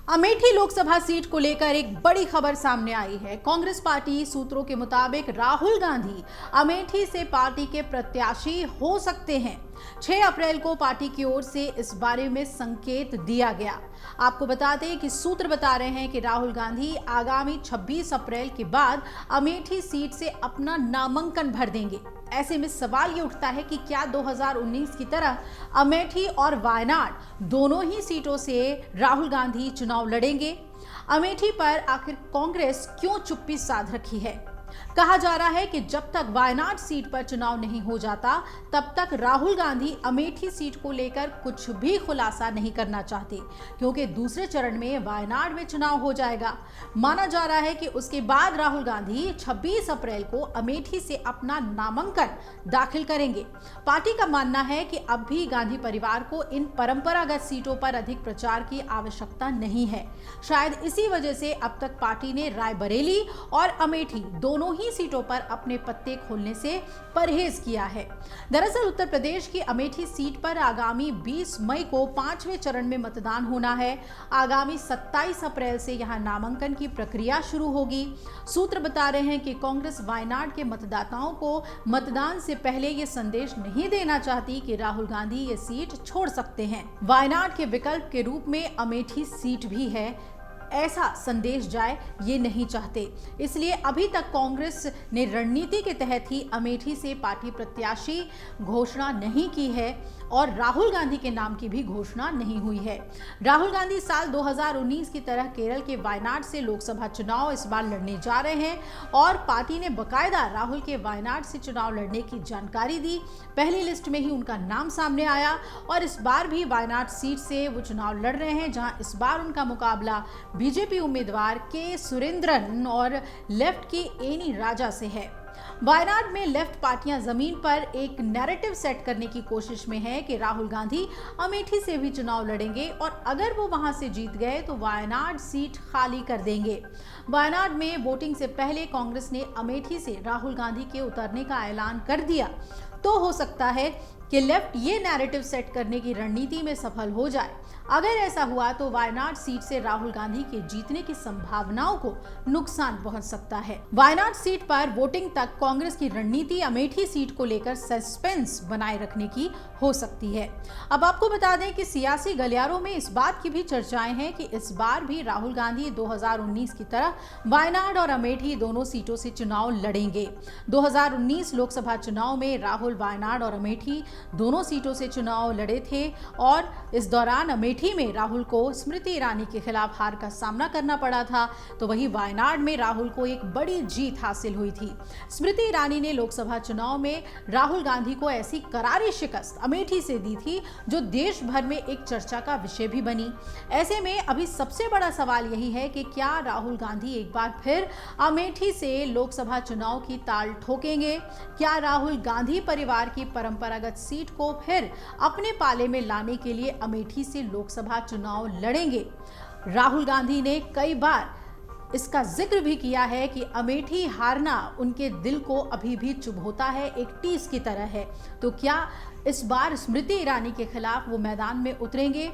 Amethi Lok Sabha seat को लेकर एक बड़ी खबर सामने आई है। कांग्रेस पार्टी सूत्रों के मुताबिक राहुल गांधी अमेठी से पार्टी के प्रत्याशी हो सकते हैं। 6 अप्रैल को पार्टी की ओर से इस बारे में संकेत दिया गया। आपको बता दें कि सूत्र बता रहे हैं कि राहुल गांधी आगामी 26 अप्रैल के बाद अमेठी सीट से अपना नामांकन भर देंगे। ऐसे में सवाल ये उठता है कि क्या 2019 की तरह अमेठी और वायनाड दोनों ही सीटों से राहुल गांधी चुनाव लड़ेंगे? अमेठी पर आखिर कांग्रेस क्यों चुप्पी साध रखी है? कहा जा रहा है कि जब तक वायनाड सीट पर चुनाव नहीं हो जाता तब तक राहुल गांधी अमेठी सीट को लेकर कुछ भी खुलासा नहीं करना चाहते, क्योंकि दूसरे चरण में वायनाड में चुनाव हो जाएगा। माना जा रहा है कि उसके बाद राहुल गांधी 26 अप्रैल को अमेठी से अपना नामांकन दाखिल करेंगे। पार्टी का मानना है कि अब भी गांधी परिवार को इन परंपरागत सीटों पर अधिक प्रचार की आवश्यकता नहीं है। शायद इसी वजह से अब तक पार्टी ने रायबरेली और अमेठी दोनों ही सीटों पर अपने पत्ते खोलने से परहेज किया है। दरअसल उत्तर प्रदेश की अमेठी सीट पर आगामी 20 मई को 5वें चरण में मतदान होना है। आगामी 27 अप्रैल से यहां नामांकन की प्रक्रिया शुरू होगी। सूत्र बता रहे हैं कि कांग्रेस वायनाड के मतदाताओं को मतदान से पहले ये संदेश नहीं देना चाहती कि राहुल गांधी ये सीट छोड़ सकते हैं। वायनाड के विकल्प के रूप में अमेठी सीट भी है, ऐसा संदेश जाए ये नहीं चाहते। इसलिए अभी तक कांग्रेस ने रणनीति के तहत ही अमेठी से पार्टी प्रत्याशी घोषणा नहीं की है और राहुल गांधी के नाम की भी घोषणा नहीं हुई है। राहुल गांधी साल 2019 की तरह केरल के वायनाड से लोकसभा चुनाव इस बार लड़ने जा रहे हैं और पार्टी ने बकायदा राहुल के वायनाड से चुनाव लड़ने की जानकारी दी। पहली लिस्ट में ही उनका नाम सामने आया और इस बार भी वायनाड सीट से वो चुनाव लड़ रहे हैं, जहां इस बार उनका मुकाबला बीजेपी उम्मीदवार के सुरेंद्रन और लेफ्ट की एनी राजा से है। वायनाड में लेफ्ट पार्टियां जमीन पर एक नैरेटिव सेट करने की कोशिश में है कि राहुल गांधी अमेठी से भी चुनाव लड़ेंगे और अगर वो वहां से जीत गए तो वायनाड सीट खाली कर देंगे। वायनाड में वोटिंग से पहले कांग्रेस ने अमेठी से राहुल गांधी के उतरने का ऐलान कर दिया, तो हो सकता है कि लेफ्ट ये नैरेटिव सेट करने की रणनीति में सफल हो जाए। अगर ऐसा हुआ तो वायनाड सीट से राहुल गांधी के जीतने की संभावनाओं को नुकसान पहुंच सकता है। वायनाड सीट पर वोटिंग तक कांग्रेस की रणनीति अमेठी सीट को लेकर सस्पेंस बनाए रखने की हो सकती है। अब आपको बता दें कि सियासी गलियारों में इस बात की भी चर्चाएं हैं कि इस बार भी राहुल गांधी 2019 की तरह वायनाड और अमेठी दोनों सीटों से चुनाव लड़ेंगे। 2019 लोकसभा चुनाव में राहुल वायनाड और अमेठी दोनों सीटों से चुनाव लड़े थे और इस दौरान अमेठी में राहुल को स्मृति ईरानी के खिलाफ हार का सामना करना पड़ा था, तो वहीं वायनाड में राहुल को एक बड़ी जीत हासिल हुई थी। स्मृति ईरानी ने लोकसभा चुनाव में राहुल गांधी को ऐसी करारी शिकस्त अमेठी से दी थी जो देश भर में एक चर्चा का विषय भी बनी। ऐसे में अभी सबसे बड़ा सवाल यही है कि क्या राहुल गांधी एक बार फिर अमेठी से लोकसभा चुनाव की ताल ठोकेंगे? क्या राहुल गांधी परिवार की परंपरागत सीट को फिर अपने पाले में लाने के लिए अमेठी से लोकसभा चुनाव लड़ेंगे? राहुल गांधी ने कई बार इसका जिक्र भी किया है कि अमेठी हारना उनके दिल को अभी भी चुभोता है, एक टीस की तरह है। तो क्या इस बार स्मृति ईरानी के खिलाफ वो मैदान में उतरेंगे?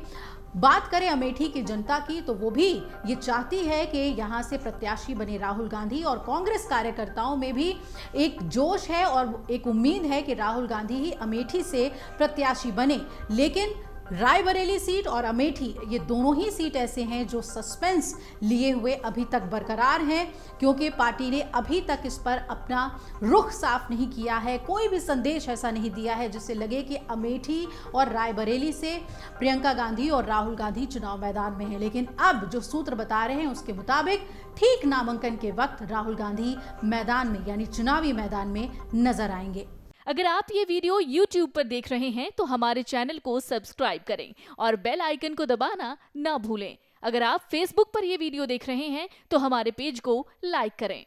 बात करें अमेठी की जनता की तो वो भी ये चाहती है कि यहाँ से प्रत्याशी बने राहुल गांधी और कांग्रेस कार्यकर्ताओं में भी एक जोश है और एक उम्मीद है कि राहुल गांधी ही अमेठी से प्रत्याशी बने। लेकिन रायबरेली सीट और अमेठी ये दोनों ही सीट ऐसे हैं जो सस्पेंस लिए हुए अभी तक बरकरार हैं, क्योंकि पार्टी ने अभी तक इस पर अपना रुख साफ नहीं किया है। कोई भी संदेश ऐसा नहीं दिया है जिससे लगे कि अमेठी और रायबरेली से प्रियंका गांधी और राहुल गांधी चुनाव मैदान में है। लेकिन अब जो सूत्र बता रहे हैं उसके मुताबिक ठीक नामांकन के वक्त राहुल गांधी मैदान में यानी चुनावी मैदान में नजर आएंगे। अगर आप ये वीडियो YouTube पर देख रहे हैं तो हमारे चैनल को सब्सक्राइब करें और बेल आइकन को दबाना ना भूलें। अगर आप Facebook पर ये वीडियो देख रहे हैं तो हमारे पेज को लाइक करें।